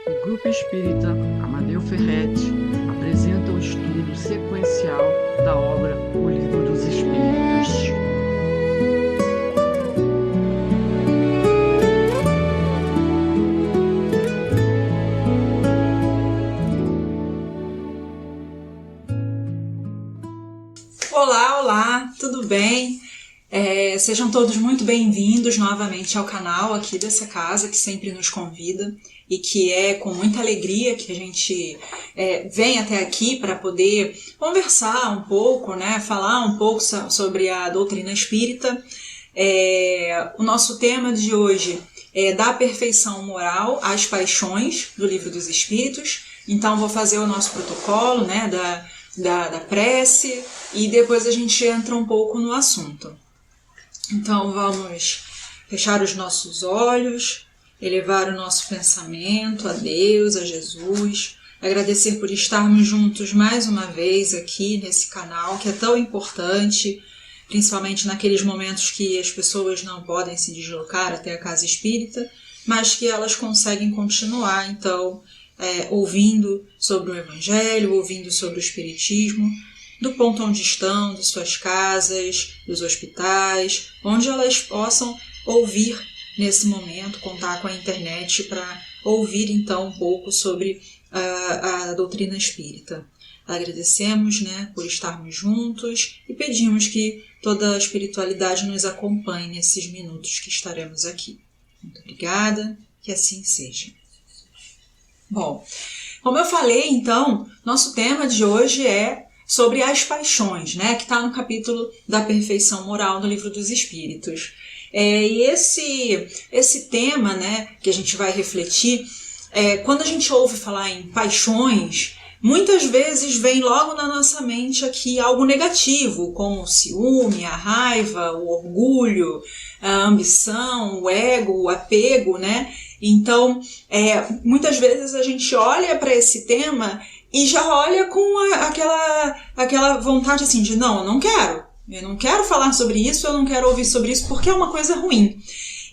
O Grupo Espírita Amadeu Ferretti apresenta o estudo sequencial da obra O Livro dos Espíritos. Olá, tudo bem? Sejam todos muito bem-vindos novamente ao canal aqui dessa casa que sempre nos convida e que é com muita alegria que a gente vem até aqui para poder conversar um pouco, né, falar um pouco sobre a doutrina espírita. O nosso tema de hoje é da perfeição moral às paixões do Livro dos Espíritos. Então vou fazer o nosso protocolo, né, da prece e depois a gente entra um pouco no assunto. Então vamos fechar os nossos olhos, elevar o nosso pensamento a Deus, a Jesus, agradecer por estarmos juntos mais uma vez aqui nesse canal que é tão importante, principalmente naqueles momentos que as pessoas não podem se deslocar até a casa espírita, mas que elas conseguem continuar, então, ouvindo sobre o Evangelho, ouvindo sobre o Espiritismo, do ponto onde estão, de suas casas, dos hospitais, onde elas possam ouvir nesse momento, contar com a internet para ouvir então um pouco sobre a doutrina espírita. Agradecemos, né, por estarmos juntos e pedimos que toda a espiritualidade nos acompanhe nesses minutos que estaremos aqui. Muito obrigada, que assim seja. Bom, como eu falei, então, nosso tema de hoje é sobre as paixões, né, que está no capítulo da perfeição moral do Livro dos Espíritos. E esse tema, né, que a gente vai refletir, quando a gente ouve falar em paixões, muitas vezes vem logo na nossa mente aqui algo negativo, como o ciúme, a raiva, o orgulho, a ambição, o ego, o apego, né? Então, muitas vezes a gente olha para esse tema e já olha com aquela vontade assim de não, eu não quero falar sobre isso, eu não quero ouvir sobre isso porque é uma coisa ruim.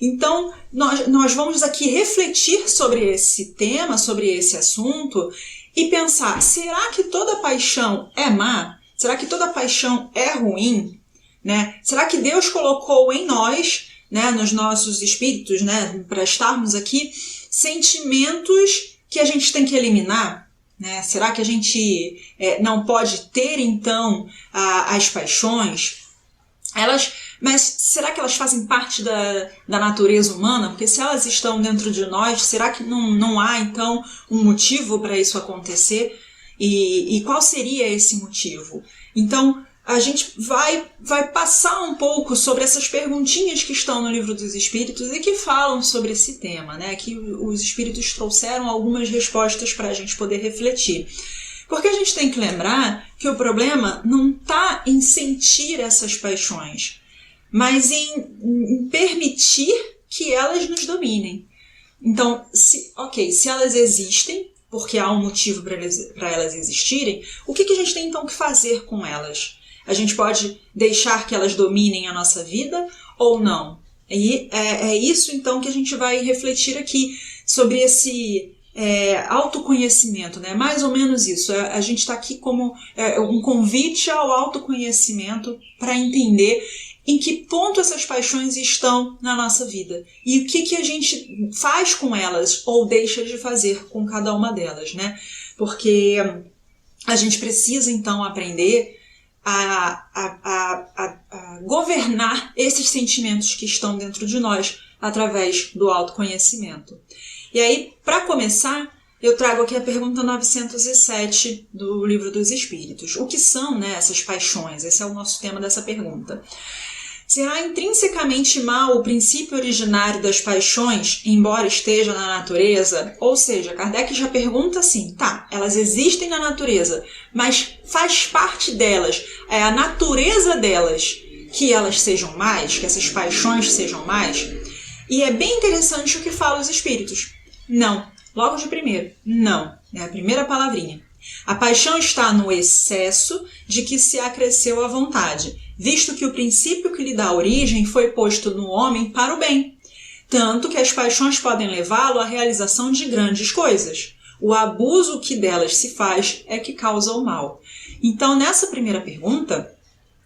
Então, nós vamos aqui refletir sobre esse tema, sobre esse assunto e pensar, será que toda paixão é má? Será que toda paixão é ruim? Né? Será que Deus colocou em nós, né, nos nossos espíritos, né, para estarmos aqui, sentimentos que a gente tem que eliminar? Né? Será que a gente não pode ter, então, as paixões? Mas será que elas fazem parte da natureza humana? Porque se elas estão dentro de nós, será que não há, então, um motivo para isso acontecer? E qual seria esse motivo? Então, a gente vai passar um pouco sobre essas perguntinhas que estão no Livro dos Espíritos e que falam sobre esse tema, né? Que os Espíritos trouxeram algumas respostas para a gente poder refletir. Porque a gente tem que lembrar que o problema não está em sentir essas paixões, mas em permitir que elas nos dominem. Então, se elas existem, porque há um motivo para elas existirem, o que a gente tem então que fazer com elas? A gente pode deixar que elas dominem a nossa vida ou não? E é isso então que a gente vai refletir aqui sobre esse autoconhecimento, né? Mais ou menos isso. A gente está aqui como um convite ao autoconhecimento para entender em que ponto essas paixões estão na nossa vida e o que a gente faz com elas ou deixa de fazer com cada uma delas, né? Porque a gente precisa então aprender a governar esses sentimentos que estão dentro de nós através do autoconhecimento. E aí, para começar, eu trago aqui a pergunta 907 do Livro dos Espíritos. O que são, né, essas paixões? Esse é o nosso tema dessa pergunta. Será intrinsecamente mal o princípio originário das paixões, embora esteja na natureza? Ou seja, Kardec já pergunta assim, elas existem na natureza, mas faz parte delas, é a natureza delas, que elas sejam mais, que essas paixões sejam mais? E é bem interessante o que falam os espíritos. Não. Logo de primeiro, não. É a primeira palavrinha. A paixão está no excesso de que se acresceu à vontade, visto que o princípio que lhe dá origem foi posto no homem para o bem. tanto que as paixões podem levá-lo à realização de grandes coisas. O abuso que delas se faz é que causa o mal. Então, nessa primeira pergunta,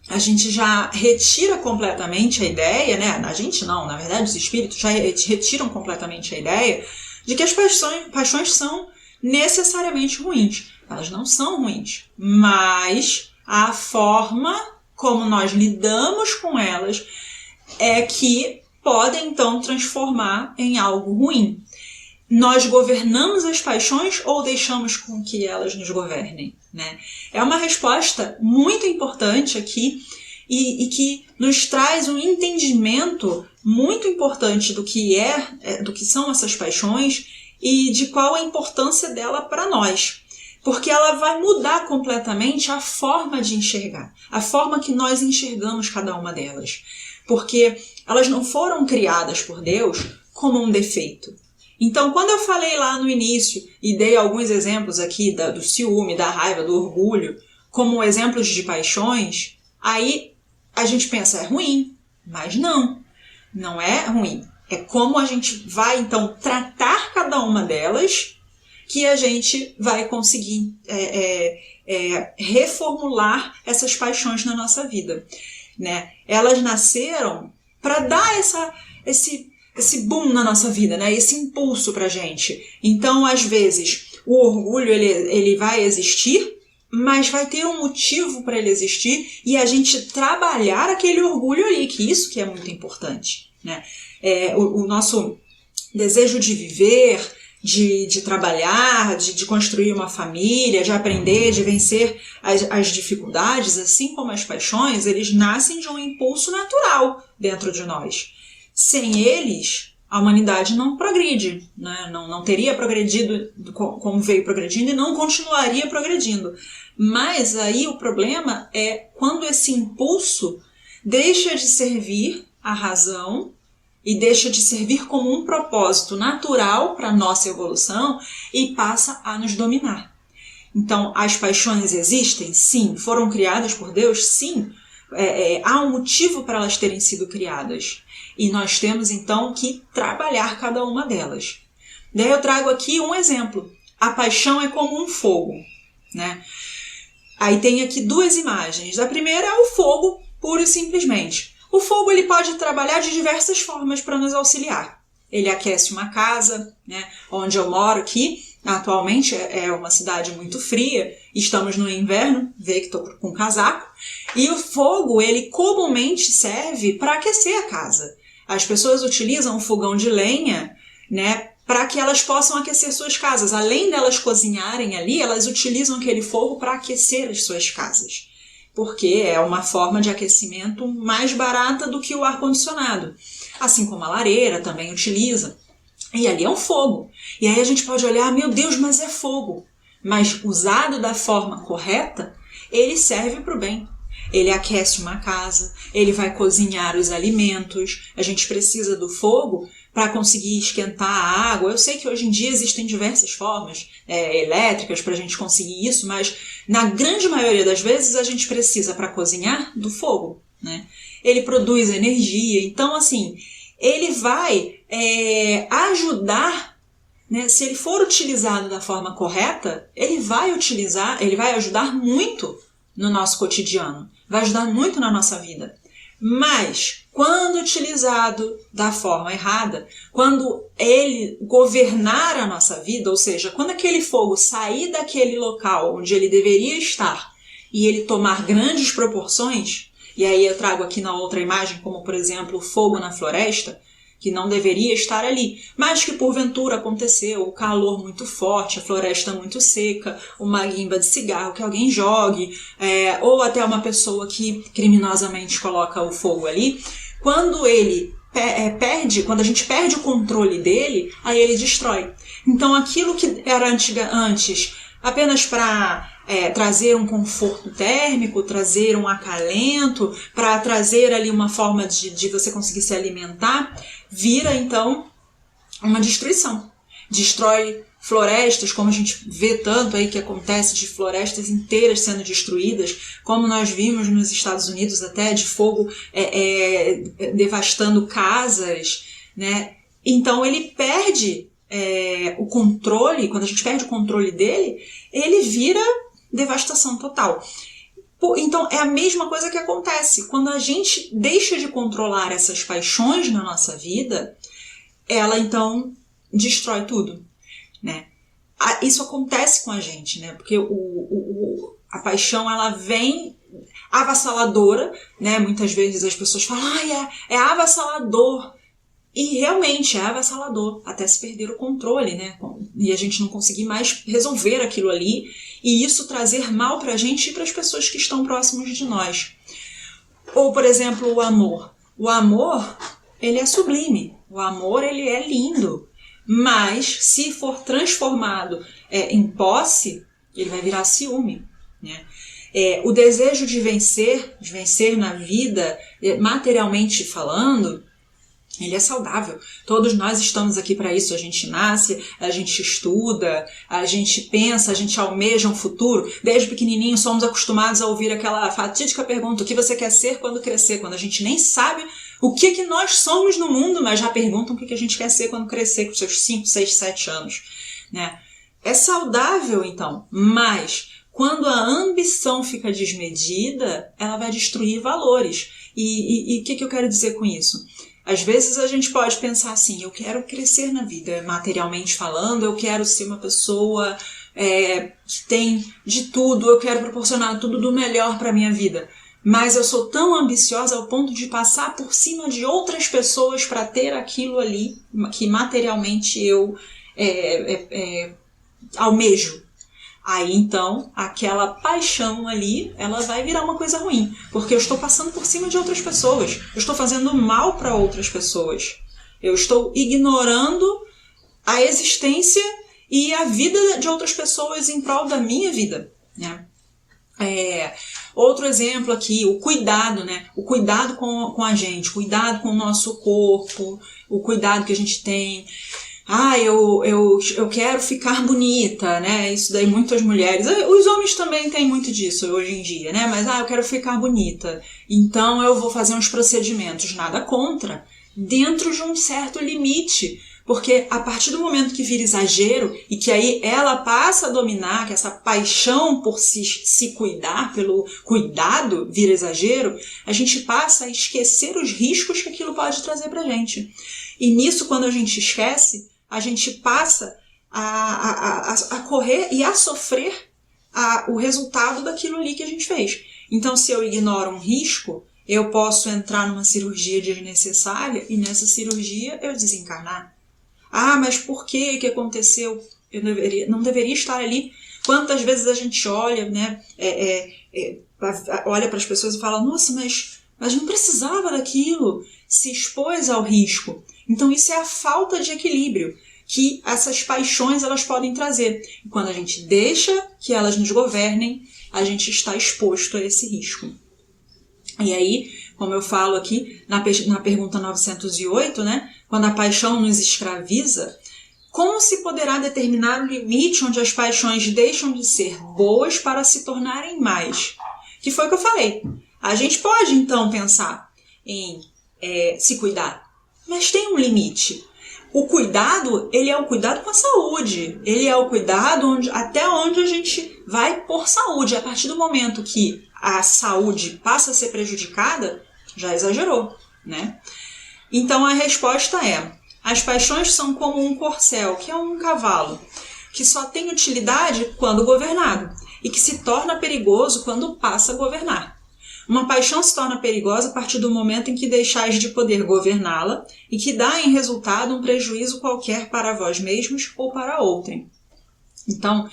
a gente já retira completamente a ideia, né? A gente não, na verdade os espíritos já retiram completamente a ideia de que as paixões são necessariamente ruins. Elas não são ruins, mas a forma como nós lidamos com elas é que podem então transformar em algo ruim. Nós governamos as paixões ou deixamos com que elas nos governem, né? É uma resposta muito importante aqui e que nos traz um entendimento muito importante do que são essas paixões e de qual a importância dela para nós. Porque ela vai mudar completamente a forma de enxergar, a forma que nós enxergamos cada uma delas. Porque elas não foram criadas por Deus como um defeito. Então, quando eu falei lá no início e dei alguns exemplos aqui do ciúme, da raiva, do orgulho, como exemplos de paixões, aí a gente pensa, é ruim, mas não é ruim. É como a gente vai, então, tratar cada uma delas que a gente vai conseguir reformular essas paixões na nossa vida, né? Elas nasceram para dar esse boom na nossa vida, né? Esse impulso pra gente. Então, às vezes, o orgulho ele vai existir, mas vai ter um motivo para ele existir e a gente trabalhar aquele orgulho ali, que isso que é muito importante, né? O nosso desejo de viver, de trabalhar, de construir uma família, de aprender, de vencer as dificuldades, assim como as paixões, eles nascem de um impulso natural dentro de nós. Sem eles, a humanidade não progride, né? Não teria progredido como veio progredindo e não continuaria progredindo. Mas aí o problema é quando esse impulso deixa de servir à razão e deixa de servir como um propósito natural para a nossa evolução e passa a nos dominar. Então, as paixões existem? Sim. Foram criadas por Deus? Sim. Há um motivo para elas terem sido criadas. E nós temos, então, que trabalhar cada uma delas. Daí eu trago aqui um exemplo. A paixão é como um fogo, né? Aí tem aqui duas imagens. A primeira é o fogo, puro e simplesmente. O fogo ele pode trabalhar de diversas formas para nos auxiliar. Ele aquece uma casa, né? Onde eu moro aqui, atualmente é uma cidade muito fria, estamos no inverno, vê que estou com casaco, e o fogo ele comumente serve para aquecer a casa. As pessoas utilizam o fogão de lenha, né, para que elas possam aquecer suas casas. Além delas cozinharem ali, elas utilizam aquele fogo para aquecer as suas casas. Porque é uma forma de aquecimento mais barata do que o ar-condicionado. Assim como a lareira também utiliza. E ali é um fogo. E aí a gente pode olhar, meu Deus, mas é fogo. Mas usado da forma correta, ele serve para o bem. Ele aquece uma casa, ele vai cozinhar os alimentos. A gente precisa do fogo para conseguir esquentar a água. Eu sei que hoje em dia existem diversas formas elétricas para a gente conseguir isso, mas na grande maioria das vezes a gente precisa para cozinhar do fogo, né? Ele produz energia, então assim, ele vai ajudar, né? Se ele for utilizado da forma correta, ele vai ajudar muito no nosso cotidiano, vai ajudar muito na nossa vida. Mas, quando utilizado da forma errada, quando ele governar a nossa vida, ou seja, quando aquele fogo sair daquele local onde ele deveria estar e ele tomar grandes proporções, e aí eu trago aqui na outra imagem, como por exemplo o fogo na floresta, que não deveria estar ali, mas que porventura aconteceu, o calor muito forte, a floresta muito seca, uma guimba de cigarro que alguém jogue, ou até uma pessoa que criminosamente coloca o fogo ali, quando ele quando a gente perde o controle dele, aí ele destrói. Então aquilo que era antes apenas para trazer um conforto térmico, trazer um acalento, para trazer ali uma forma de você conseguir se alimentar, vira então uma destruição. Destrói florestas, como a gente vê tanto aí que acontece de florestas inteiras sendo destruídas, como nós vimos nos Estados Unidos até de fogo devastando casas, né? Então ele perde o controle. Quando a gente perde o controle dele, ele vira devastação total. Então é a mesma coisa que acontece. Quando a gente deixa de controlar essas paixões na nossa vida, ela então destrói tudo, né? Isso acontece com a gente, né? Porque a paixão, ela vem avassaladora, né? Muitas vezes as pessoas falam, é avassalador. E realmente é avassalador, até se perder o controle, né? E a gente não conseguir mais resolver aquilo ali, e isso trazer mal pra gente e para as pessoas que estão próximas de nós. Ou, por exemplo, o amor. O amor, ele é sublime. O amor, ele é lindo. Mas, se for transformado em posse, ele vai virar ciúme, né? O desejo de vencer na vida, materialmente falando, ele é saudável. Todos nós estamos aqui para isso. A gente nasce, a gente estuda, a gente pensa, a gente almeja um futuro. Desde pequenininho somos acostumados a ouvir aquela fatídica pergunta: o que você quer ser quando crescer? Quando a gente nem sabe o que nós somos no mundo, mas já perguntam o que a gente quer ser quando crescer, com seus 5, 6, 7 anos, né? É saudável, então, mas quando a ambição fica desmedida, ela vai destruir valores. E o que eu quero dizer com isso? Às vezes a gente pode pensar assim: eu quero crescer na vida, materialmente falando, eu quero ser uma pessoa que tem de tudo, eu quero proporcionar tudo do melhor para a minha vida. Mas eu sou tão ambiciosa ao ponto de passar por cima de outras pessoas para ter aquilo ali que materialmente eu almejo. Aí então, aquela paixão ali, ela vai virar uma coisa ruim, porque eu estou passando por cima de outras pessoas, eu estou fazendo mal para outras pessoas, eu estou ignorando a existência e a vida de outras pessoas em prol da minha vida, né? Outro exemplo aqui, o cuidado, né? O cuidado com a gente, cuidado com o nosso corpo, o cuidado que a gente tem. Eu quero ficar bonita, né? Isso daí muitas mulheres, os homens também têm muito disso hoje em dia, né? Mas eu quero ficar bonita, então eu vou fazer uns procedimentos. Nada contra, dentro de um certo limite, porque a partir do momento que vira exagero e que aí ela passa a dominar, que essa paixão por se cuidar, pelo cuidado vira exagero, a gente passa a esquecer os riscos que aquilo pode trazer pra gente. E nisso, quando a gente esquece, a gente passa a correr e a sofrer o resultado daquilo ali que a gente fez. Então, se eu ignoro um risco, eu posso entrar numa cirurgia desnecessária e nessa cirurgia eu desencarnar. Mas por que aconteceu? Eu não deveria estar ali. Quantas vezes a gente olha, né, olha para as pessoas e fala: nossa, mas não precisava daquilo, se expôs ao risco. Então isso é a falta de equilíbrio que essas paixões elas podem trazer. E quando a gente deixa que elas nos governem, a gente está exposto a esse risco. E aí, como eu falo aqui na pergunta 908, né, quando a paixão nos escraviza, como se poderá determinar o limite onde as paixões deixam de ser boas para se tornarem mais? Que foi o que eu falei. A gente pode, então, pensar em se cuidar, mas tem um limite. O cuidado, ele é o cuidado com a saúde. Ele é o cuidado até onde a gente vai por saúde. A partir do momento que a saúde passa a ser prejudicada, já exagerou, né? Então a resposta é: as paixões são como um corcel, que é um cavalo, que só tem utilidade quando governado e que se torna perigoso quando passa a governar. Uma paixão se torna perigosa a partir do momento em que deixais de poder governá-la e que dá em resultado um prejuízo qualquer para vós mesmos ou para outrem. Então,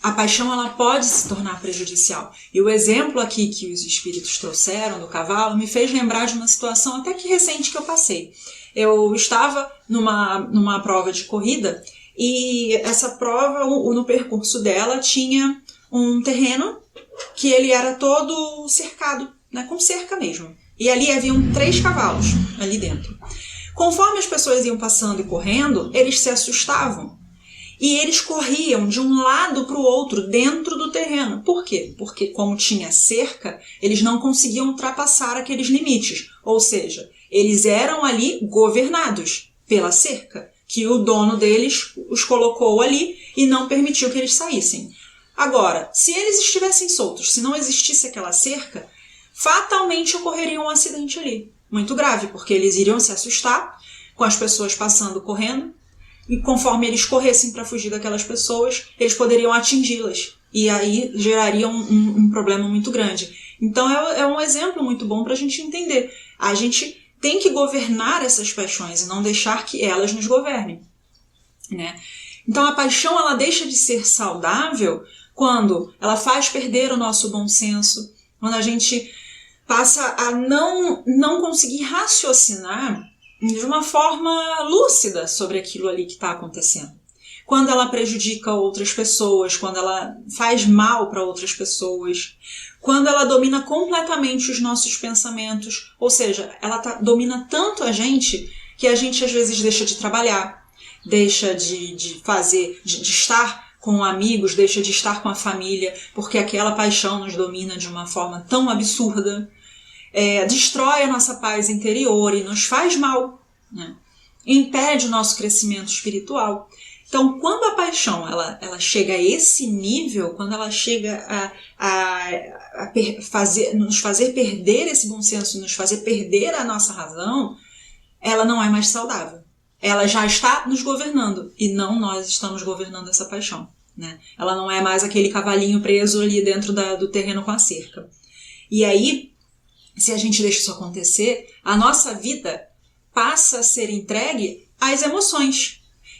a paixão ela pode se tornar prejudicial. E o exemplo aqui que os espíritos trouxeram do cavalo me fez lembrar de uma situação até que recente que eu passei. Eu estava numa prova de corrida e essa prova, no percurso dela, tinha um terreno que ele era todo cercado, né, com cerca mesmo. E ali haviam 3 cavalos ali dentro. Conforme as pessoas iam passando e correndo, eles se assustavam. E eles corriam de um lado para o outro dentro do terreno. Por quê? Porque como tinha cerca, eles não conseguiam ultrapassar aqueles limites. Ou seja, eles eram ali governados. pela cerca, que o dono deles os colocou ali e não permitiu que eles saíssem. Agora, se eles estivessem soltos, se não existisse aquela cerca, fatalmente ocorreria um acidente ali, muito grave, porque eles iriam se assustar com as pessoas passando, correndo, e conforme eles corressem para fugir daquelas pessoas, eles poderiam atingi-las, e aí geraria um problema muito grande. Então é um exemplo muito bom para a gente entender. A gente tem que governar essas paixões e não deixar que elas nos governem, né? Então a paixão, ela deixa de ser saudável quando ela faz perder o nosso bom senso, quando a gente passa a não conseguir raciocinar de uma forma lúcida sobre aquilo ali que está acontecendo. Quando ela prejudica outras pessoas, quando ela faz mal para outras pessoas, quando ela domina completamente os nossos pensamentos, ou seja, ela domina tanto a gente que a gente às vezes deixa de trabalhar, deixa de estar com amigos, deixa de estar com a família, porque aquela paixão nos domina de uma forma tão absurda, destrói a nossa paz interior e nos faz mal, né? Impede o nosso crescimento espiritual. Então, quando a paixão ela chega a esse nível, quando ela chega a nos fazer perder esse bom senso, nos fazer perder a nossa razão, ela não é mais saudável. Ela já está nos governando e não nós estamos governando essa paixão, né? Ela não é mais aquele cavalinho preso ali dentro do terreno com a cerca. E aí, se a gente deixa isso acontecer, a nossa vida passa a ser entregue às emoções.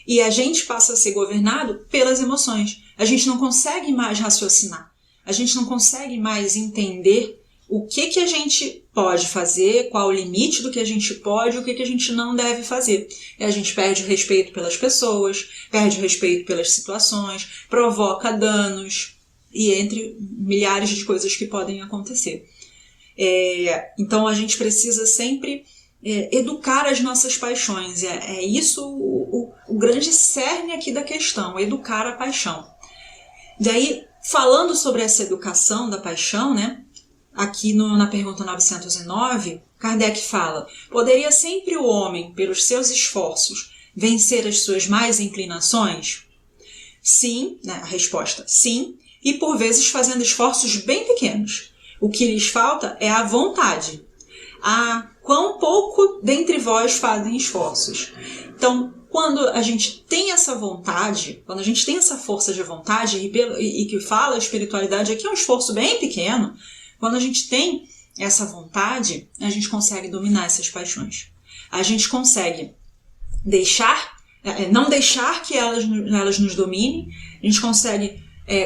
E a gente passa a ser governado pelas emoções. A gente não consegue mais raciocinar. A gente não consegue mais entender o que a gente pode fazer, qual o limite do que a gente pode e o que a gente não deve fazer. E a gente perde o respeito pelas pessoas, perde o respeito pelas situações, provoca danos e entre milhares de coisas que podem acontecer. Então a gente precisa sempre educar as nossas paixões. É isso o grande cerne aqui da questão, educar a paixão. Daí, falando sobre essa educação da paixão, né? Aqui na pergunta 909, Kardec fala: poderia sempre o homem, pelos seus esforços, vencer as suas más inclinações? Sim, né, a resposta, sim, e por vezes fazendo esforços bem pequenos. O que lhes falta é a vontade. Quão pouco dentre vós fazem esforços. Então, quando a gente tem essa vontade, quando a gente tem essa força de vontade, e que fala a espiritualidade aqui é um esforço bem pequeno, quando a gente tem essa vontade, a gente consegue dominar essas paixões. A gente consegue não deixar que elas nos dominem, a gente consegue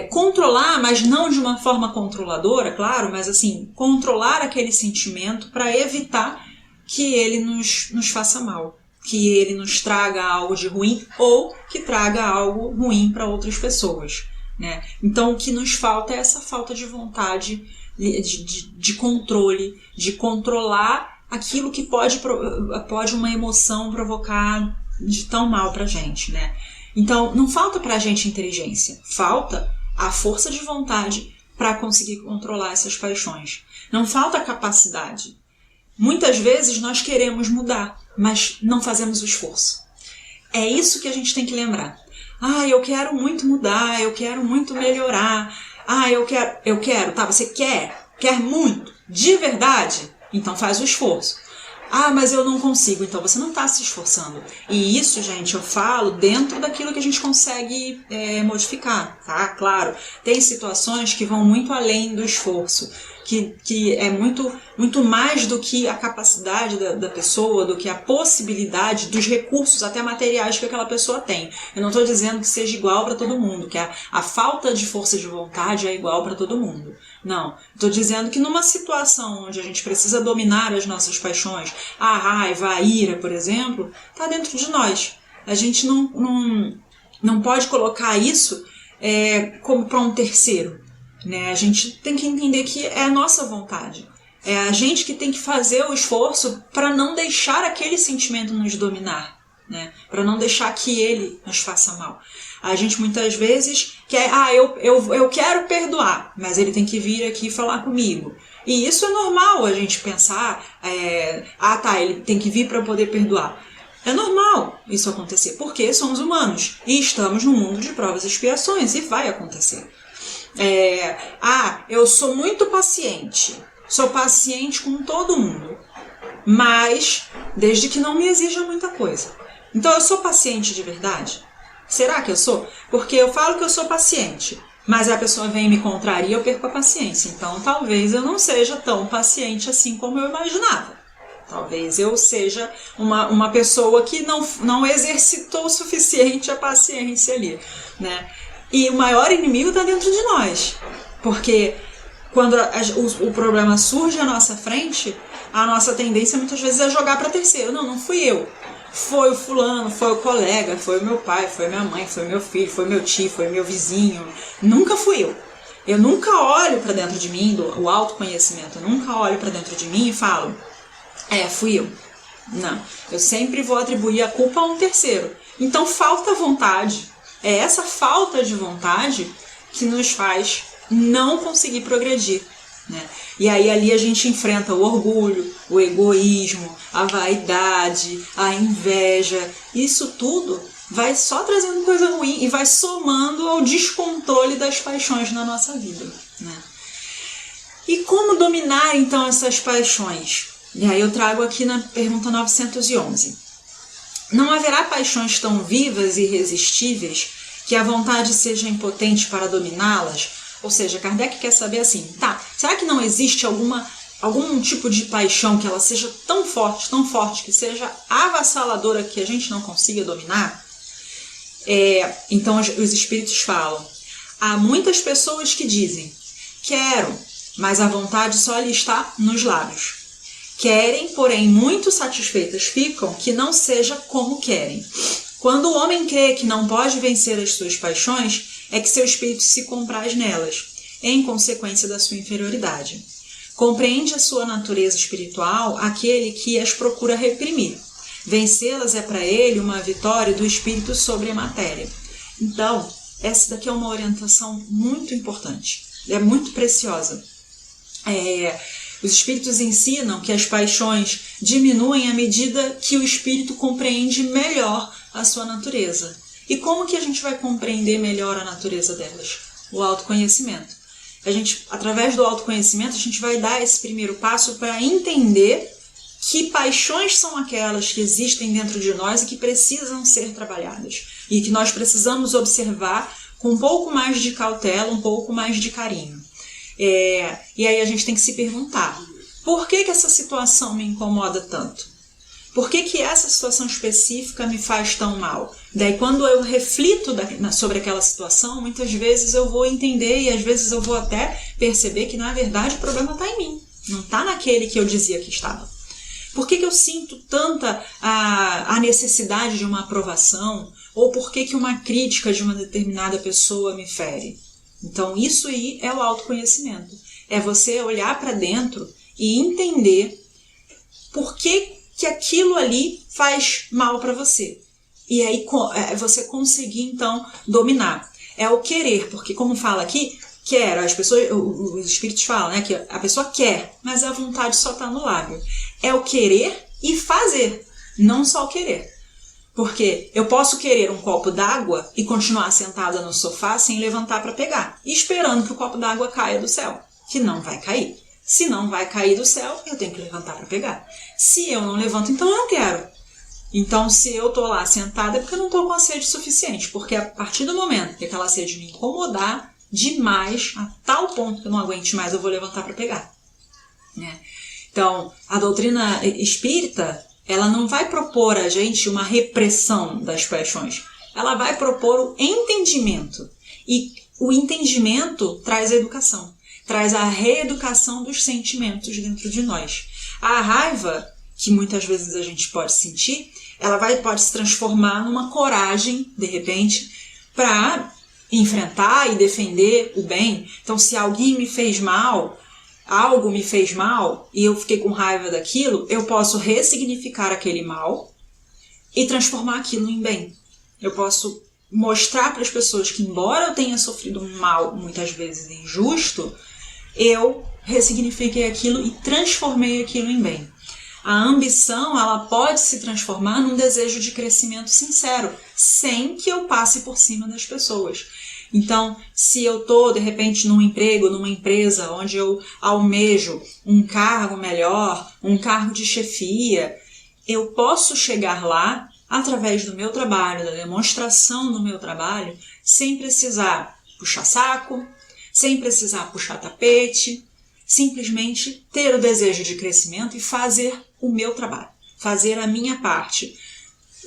controlar, mas não de uma forma controladora, claro, mas assim, controlar aquele sentimento para evitar que ele nos faça mal, que ele nos traga algo de ruim ou que traga algo ruim para outras pessoas, né? Então o que nos falta é essa falta de vontade, de controle, de controlar aquilo que pode uma emoção provocar de tão mal pra gente, né? Então não falta pra gente inteligência, falta a força de vontade para conseguir controlar essas paixões. Não falta capacidade. Muitas vezes nós queremos mudar, mas não fazemos o esforço. É isso que a gente tem que lembrar. Eu quero muito mudar, eu quero muito melhorar. Eu quero, tá? Você quer muito, de verdade? Então faz o esforço. Mas eu não consigo, então você não está se esforçando. E isso, gente, eu falo dentro daquilo que a gente consegue modificar, tá? Claro, tem situações que vão muito além do esforço, que é muito mais do que a capacidade da pessoa, do que a possibilidade dos recursos, até materiais que aquela pessoa tem. Eu não estou dizendo que seja igual para todo mundo, que a falta de força de vontade é igual para todo mundo. Não, estou dizendo que numa situação onde a gente precisa dominar as nossas paixões, a raiva, a ira, por exemplo, está dentro de nós. A gente não pode colocar isso como para um terceiro, né? A gente tem que entender que é a nossa vontade. É a gente que tem que fazer o esforço para não deixar aquele sentimento nos dominar, né? Para não deixar que ele nos faça mal. A gente muitas vezes quer, eu quero perdoar, mas ele tem que vir aqui falar comigo. E isso é normal a gente pensar, ele tem que vir para poder perdoar. É normal isso acontecer, porque somos humanos e estamos no mundo de provas e expiações e vai acontecer. Eu sou muito paciente, sou paciente com todo mundo, mas desde que não me exija muita coisa. Então eu sou paciente de verdade? Será que eu sou? Porque eu falo que eu sou paciente, mas a pessoa vem e me contraria e eu perco a paciência. Então talvez eu não seja tão paciente assim como eu imaginava. Talvez eu seja uma pessoa que não exercitou o suficiente a paciência ali, né? E o maior inimigo está dentro de nós. Porque quando o problema surge à nossa frente, a nossa tendência muitas vezes é jogar para terceiro. Não fui eu. Foi o fulano, foi o colega, foi o meu pai, foi minha mãe, foi meu filho, foi meu tio, foi meu vizinho. Nunca fui eu. Eu nunca olho para dentro de mim, o autoconhecimento, eu nunca olho para dentro de mim e falo, fui eu. Não, eu sempre vou atribuir a culpa a um terceiro. Então falta vontade. É essa falta de vontade que nos faz não conseguir progredir, né? E aí ali a gente enfrenta o orgulho, o egoísmo, a vaidade, a inveja. Isso tudo vai só trazendo coisa ruim e vai somando ao descontrole das paixões na nossa vida, né? E como dominar então essas paixões? E aí eu trago aqui na pergunta 911. Não haverá paixões tão vivas e irresistíveis que a vontade seja impotente para dominá-las? Ou seja, Kardec quer saber assim, será que não existe algum tipo de paixão que ela seja tão forte, que seja avassaladora que a gente não consiga dominar? Então os espíritos falam, há muitas pessoas que dizem, quero, mas a vontade só lhe está nos lábios. Querem, porém muito satisfeitas ficam que não seja como querem. Quando o homem crê que não pode vencer as suas paixões, é que seu espírito se compraz nelas, em consequência da sua inferioridade. Compreende a sua natureza espiritual aquele que as procura reprimir. Vencê-las é para ele uma vitória do espírito sobre a matéria. Então, essa daqui é uma orientação muito importante, é muito preciosa. Os espíritos ensinam que as paixões diminuem à medida que o espírito compreende melhor a sua natureza. E como que a gente vai compreender melhor a natureza delas? O autoconhecimento. Através do autoconhecimento, a gente vai dar esse primeiro passo para entender que paixões são aquelas que existem dentro de nós e que precisam ser trabalhadas. E que nós precisamos observar com um pouco mais de cautela, um pouco mais de carinho. E aí a gente tem que se perguntar, por que essa situação me incomoda tanto? Por que essa situação específica me faz tão mal? Daí quando eu reflito sobre aquela situação, muitas vezes eu vou entender e às vezes eu vou até perceber que na verdade o problema está em mim, não está naquele que eu dizia que estava. Por que eu sinto tanta a necessidade de uma aprovação? Ou por que uma crítica de uma determinada pessoa me fere? Então isso aí é o autoconhecimento. É você olhar para dentro e entender por que aquilo ali faz mal para você. E aí você conseguir, então, dominar. É o querer, porque como fala aqui, os espíritos falam, né, que a pessoa quer, mas a vontade só está no lábio. É o querer e fazer, não só o querer. Porque eu posso querer um copo d'água e continuar sentada no sofá sem levantar para pegar, esperando que o copo d'água caia do céu, que não vai cair. Se não vai cair do céu, eu tenho que levantar para pegar. Se eu não levanto, então eu não quero. Então, se eu estou lá sentada, é porque eu não estou com a sede suficiente. Porque a partir do momento que aquela sede me incomodar demais, a tal ponto que eu não aguente mais, eu vou levantar para pegar. Né? Então, a doutrina espírita, ela não vai propor a gente uma repressão das paixões. Ela vai propor o entendimento. E o entendimento traz a educação. Traz a reeducação dos sentimentos dentro de nós. A raiva, que muitas vezes a gente pode sentir, ela pode se transformar numa coragem, de repente, para enfrentar e defender o bem. Então, se alguém me fez mal, algo me fez mal, e eu fiquei com raiva daquilo, eu posso ressignificar aquele mal e transformar aquilo em bem. Eu posso mostrar para as pessoas que, embora eu tenha sofrido um mal, muitas vezes injusto, eu ressignifiquei aquilo e transformei aquilo em bem. A ambição, ela pode se transformar num desejo de crescimento sincero, sem que eu passe por cima das pessoas. Então, se eu estou, de repente, num emprego, numa empresa, onde eu almejo um cargo melhor, um cargo de chefia, eu posso chegar lá através do meu trabalho, da demonstração do meu trabalho, sem precisar puxar saco, sem precisar puxar tapete, simplesmente ter o desejo de crescimento e fazer o meu trabalho, fazer a minha parte.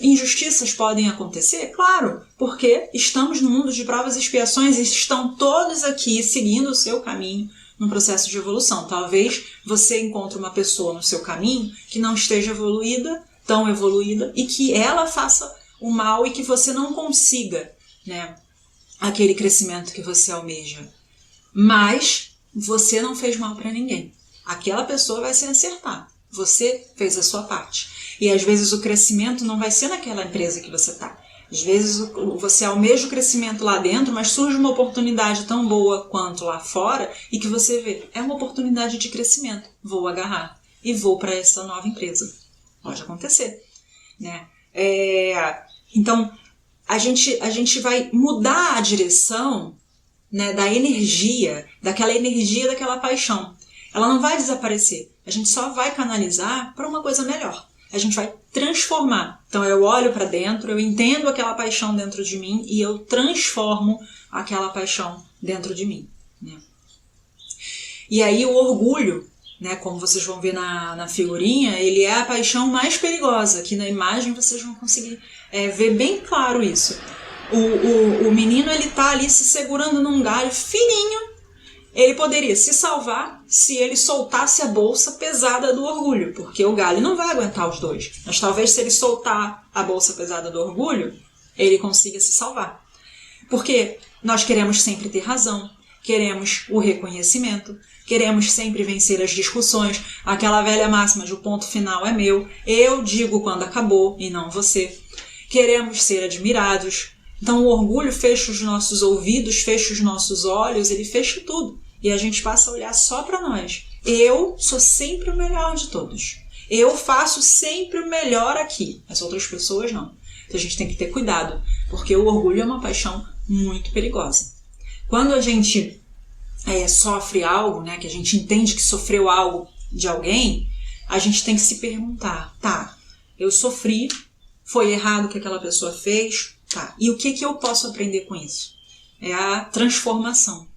Injustiças podem acontecer? Claro, porque estamos no mundo de provas e expiações e estão todos aqui seguindo o seu caminho no processo de evolução. Talvez você encontre uma pessoa no seu caminho que não esteja tão evoluída, e que ela faça o mal e que você não consiga, né, aquele crescimento que você almeja. Mas você não fez mal para ninguém. Aquela pessoa vai se acertar. Você fez a sua parte. E às vezes o crescimento não vai ser naquela empresa que você está. Às vezes você almeja o crescimento lá dentro, mas surge uma oportunidade tão boa quanto lá fora e que você vê, é uma oportunidade de crescimento. Vou agarrar e vou para essa nova empresa. Pode acontecer, né? Então, a gente vai mudar a direção, né, da energia, daquela paixão. Ela não vai desaparecer. A gente só vai canalizar para uma coisa melhor. A gente vai transformar. Então eu olho para dentro, eu entendo aquela paixão dentro de mim e eu transformo aquela paixão dentro de mim, né? E aí o orgulho, né, como vocês vão ver na figurinha, ele é a paixão mais perigosa. Aqui na imagem vocês vão conseguir ver bem claro isso. O menino, ele tá ali se segurando num galho fininho. Ele poderia se salvar se ele soltasse a bolsa pesada do orgulho, porque o galho não vai aguentar os dois. Mas talvez se ele soltar a bolsa pesada do orgulho, ele consiga se salvar. Porque nós queremos sempre ter razão, queremos o reconhecimento, queremos sempre vencer as discussões, aquela velha máxima de o ponto final é meu, eu digo quando acabou e não você. Queremos ser admirados. Então o orgulho fecha os nossos ouvidos, fecha os nossos olhos, ele fecha tudo. E a gente passa a olhar só para nós. Eu sou sempre o melhor de todos. Eu faço sempre o melhor aqui. As outras pessoas não. Então a gente tem que ter cuidado, porque o orgulho é uma paixão muito perigosa. Quando a gente sofre algo, né, que a gente entende que sofreu algo de alguém, a gente tem que se perguntar, tá, eu sofri, foi errado o que aquela pessoa fez, tá, e o que eu posso aprender com isso? É a transformação.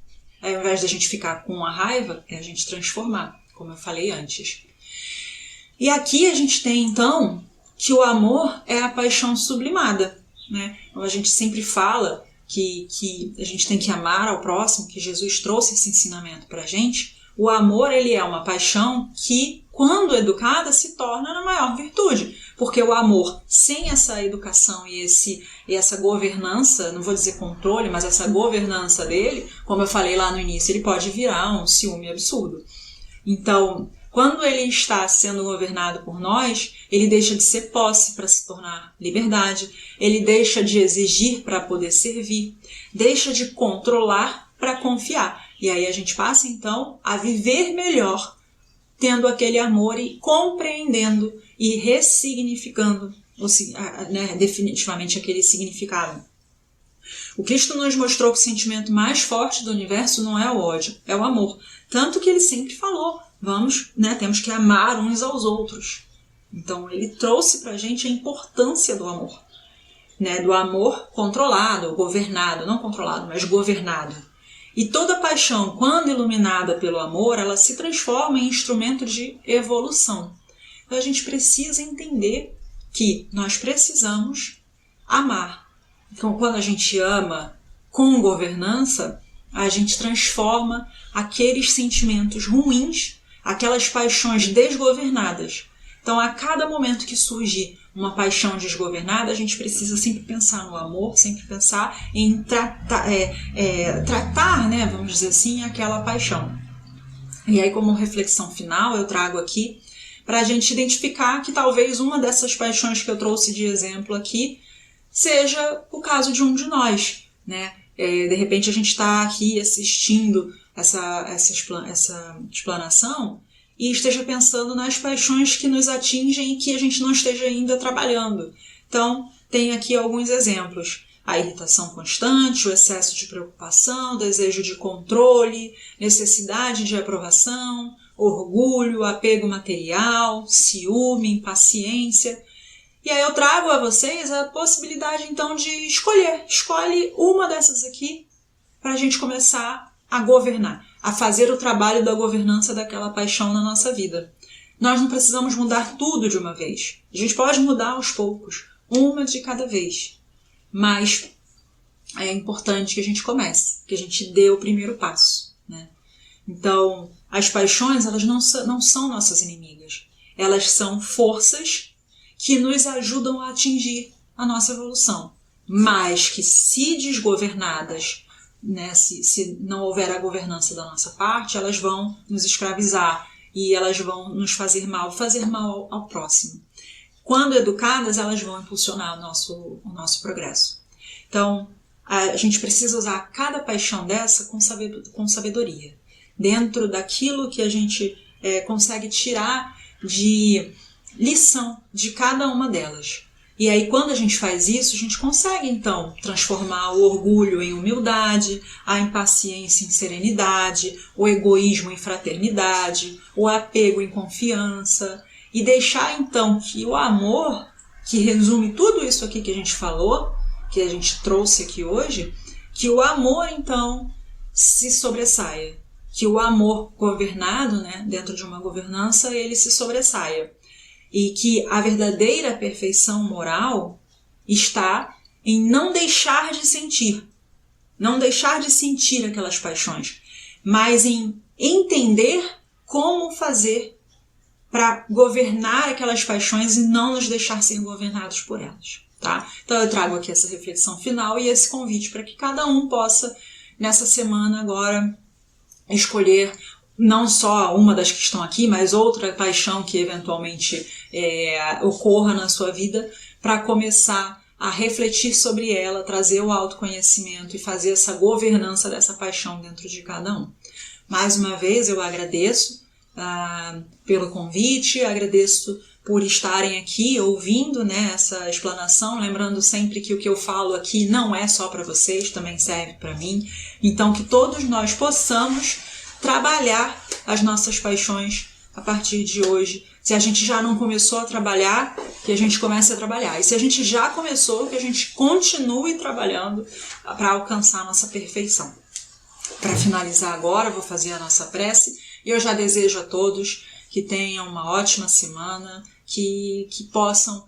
Ao invés de a gente ficar com a raiva, é a gente transformar, como eu falei antes. E aqui a gente tem, então, que o amor é a paixão sublimada, né? Então, a gente sempre fala que a gente tem que amar ao próximo, que Jesus trouxe esse ensinamento para a gente. O amor, ele é uma paixão que, quando educada, se torna na maior virtude. Porque o amor, sem essa educação e essa governança, não vou dizer controle, mas essa governança dele, como eu falei lá no início, ele pode virar um ciúme absurdo. Então, quando ele está sendo governado por nós, ele deixa de ser posse para se tornar liberdade, ele deixa de exigir para poder servir, deixa de controlar para confiar. E aí a gente passa, então, a viver melhor, tendo aquele amor e compreendendo e ressignificando definitivamente aquele significado. O Cristo nos mostrou que o sentimento mais forte do universo não é o ódio, é o amor. Tanto que ele sempre falou, temos que amar uns aos outros. Então ele trouxe para a gente a importância do amor, né? Do amor controlado, governado, não controlado, mas governado. E toda paixão, quando iluminada pelo amor, ela se transforma em instrumento de evolução. Então a gente precisa entender que nós precisamos amar. Então, quando a gente ama com governança, a gente transforma aqueles sentimentos ruins, aquelas paixões desgovernadas. Então, a cada momento que surgir uma paixão desgovernada, a gente precisa sempre pensar no amor, sempre pensar em tratar, né, vamos dizer assim, aquela paixão. E aí, como reflexão final, eu trago aqui para a gente identificar que talvez uma dessas paixões que eu trouxe de exemplo aqui seja o caso de um de nós, né? De repente a gente está aqui assistindo essa explanação e esteja pensando nas paixões que nos atingem e que a gente não esteja ainda trabalhando. Então, tem aqui alguns exemplos. A irritação constante, o excesso de preocupação, desejo de controle, necessidade de aprovação, orgulho, apego material, ciúme, impaciência. E aí eu trago a vocês a possibilidade então de escolher. Escolhe uma dessas aqui para a gente começar a governar, a fazer o trabalho da governança daquela paixão na nossa vida. Nós não precisamos mudar tudo de uma vez. A gente pode mudar aos poucos, uma de cada vez. Mas é importante que a gente comece, que a gente dê o primeiro passo, né? Então, as paixões, elas não são nossas inimigas. Elas são forças que nos ajudam a atingir a nossa evolução. Mas que, se desgovernadas, né, se não houver a governança da nossa parte, elas vão nos escravizar e elas vão nos fazer mal ao próximo. Quando educadas, elas vão impulsionar o nosso progresso. Então, a gente precisa usar cada paixão dessa com sabedoria, dentro daquilo que a gente consegue tirar de lição de cada uma delas. E aí, quando a gente faz isso, a gente consegue, então, transformar o orgulho em humildade, a impaciência em serenidade, o egoísmo em fraternidade, o apego em confiança, e deixar, então, que o amor, que resume tudo isso aqui que a gente falou, que a gente trouxe aqui hoje, que o amor, então, se sobressaia. Que o amor governado, né, dentro de uma governança, ele se sobressaia. E que a verdadeira perfeição moral está em não deixar de sentir. Não deixar de sentir aquelas paixões, mas em entender como fazer para governar aquelas paixões e não nos deixar ser governados por elas, tá? Então eu trago aqui essa reflexão final e esse convite para que cada um possa, nessa semana agora, escolher não só uma das que estão aqui, mas outra paixão que eventualmente ocorra na sua vida, para começar a refletir sobre ela, trazer o autoconhecimento e fazer essa governança dessa paixão dentro de cada um. Mais uma vez eu agradeço pelo convite, agradeço por estarem aqui ouvindo, né, essa explanação, lembrando sempre que o que eu falo aqui não é só para vocês, também serve para mim. Então que todos nós possamos trabalhar as nossas paixões a partir de hoje. Se a gente já não começou a trabalhar, que a gente comece a trabalhar. E se a gente já começou, que a gente continue trabalhando para alcançar a nossa perfeição. Para finalizar agora, vou fazer a nossa prece. E eu já desejo a todos que tenham uma ótima semana, que possam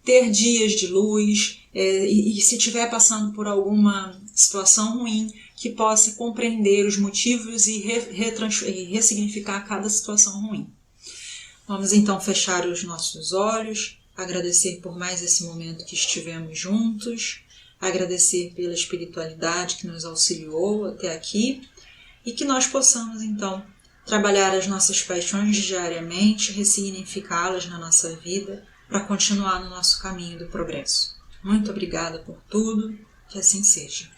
ter dias de luz, e se estiver passando por alguma situação ruim, que possa compreender os motivos e ressignificar cada situação ruim. Vamos então fechar os nossos olhos, agradecer por mais esse momento que estivemos juntos, agradecer pela espiritualidade que nos auxiliou até aqui e que nós possamos então trabalhar as nossas paixões diariamente, ressignificá-las na nossa vida para continuar no nosso caminho do progresso. Muito obrigada por tudo, que assim seja.